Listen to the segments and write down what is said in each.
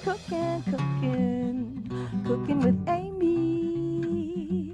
Cooking with Amy.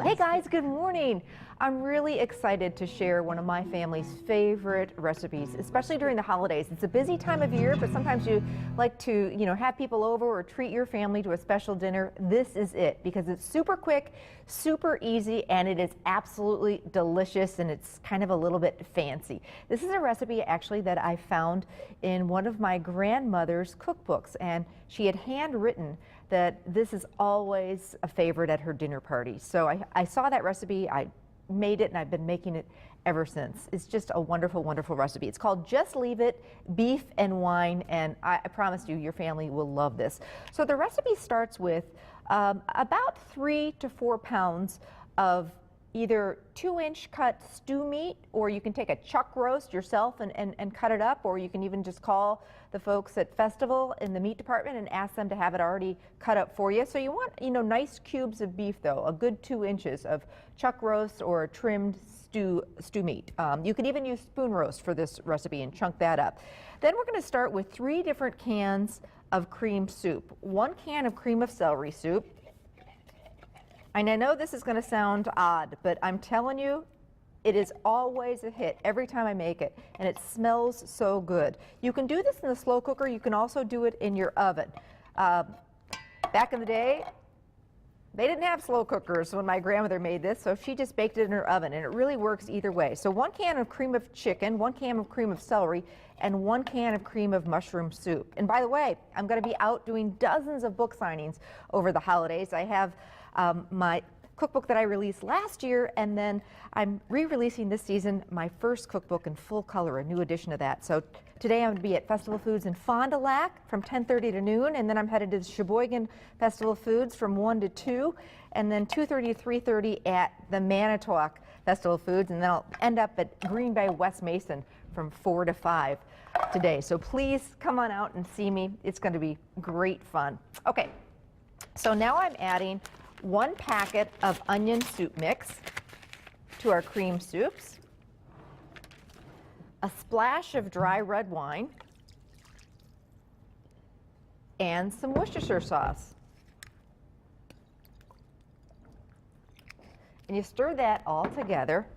Hey guys, good morning. I'm really excited to share one of my family's favorite recipes, especially during the holidays. It's a busy time of year, but sometimes you like to, have people over or treat your family to a special dinner. This is it because it's super quick, super easy, and it is absolutely delicious, and it's kind of a little bit fancy. This is a recipe actually that I found in one of my grandmother's cookbooks, and she had handwritten that this is always a favorite at her dinner parties. So I saw that recipe, I made it, and I've been making it ever since. It's just a wonderful, wonderful recipe. It's called Just Leave It Beef and Wine, and I promise you, your family will love this. So the recipe starts with about 3 to 4 pounds of either 2-inch cut stew meat, or you can take a chuck roast yourself and cut it up, or you can even just call the folks at Festival in the meat department and ask them to have it already cut up for you. So you want, nice cubes of beef though, a good 2 inches of chuck roast or trimmed stew meat. You can even use spoon roast for this recipe and chunk that up. Then we're going to start with 3 different cans of cream soup. 1 can of cream of celery soup. And I know this is going to sound odd, but I'm telling you, it is always a hit every time I make it, and it smells so good. You can do this in the slow cooker. You can also do it in your oven. Back in the day, they didn't have slow cookers when my grandmother made this, so she just baked it in her oven, and it really works either way. So 1 can of cream of chicken, 1 can of cream of celery, and 1 can of cream of mushroom soup. And by the way, I'm going to be out doing dozens of book signings over the holidays. I have my cookbook that I released last year, and then I'm re-releasing this season my first cookbook in full color, a new edition of that. So today I'm going to be at Festival Foods in Fond du Lac from 10:30 to noon, and then I'm headed to the Sheboygan Festival Foods from 1 to 2, and then 2:30 to 3:30 at the Manitowoc Festival Foods, and then I'll end up at Green Bay West Mason from 4 to 5 today. So please come on out and see me. It's going to be great fun. Okay, so now I'm adding 1 packet of onion soup mix to our cream soups, a splash of dry red wine, and some Worcestershire sauce. And you stir that all together.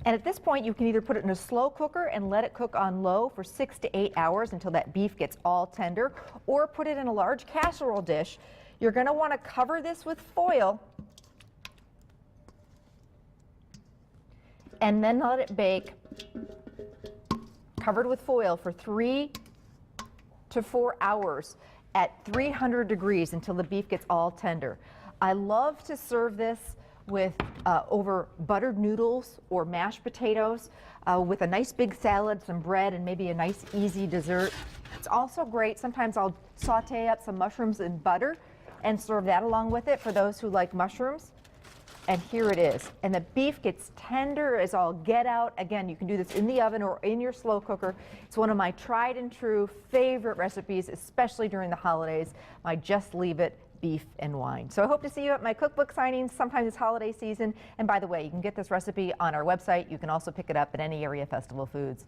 And at this point, you can either put it in a slow cooker and let it cook on low for 6 to 8 hours until that beef gets all tender, or put it in a large casserole dish. You're going to want to cover this with foil and then let it bake covered with foil for 3 to 4 hours at 300 degrees until the beef gets all tender. I love to serve this with over buttered noodles or mashed potatoes with a nice big salad, some bread, and maybe a nice easy dessert. It's also great. Sometimes I'll saute up some mushrooms in butter and serve that along with it for those who like mushrooms. And here it is. And the beef gets tender as all get out. Again, you can do this in the oven or in your slow cooker. It's one of my tried and true favorite recipes, especially during the holidays. My Just Leave It Beef and Wine. So I hope to see you at my cookbook signings sometime this holiday season. And by the way, you can get this recipe on our website. You can also pick it up at any area Festival Foods.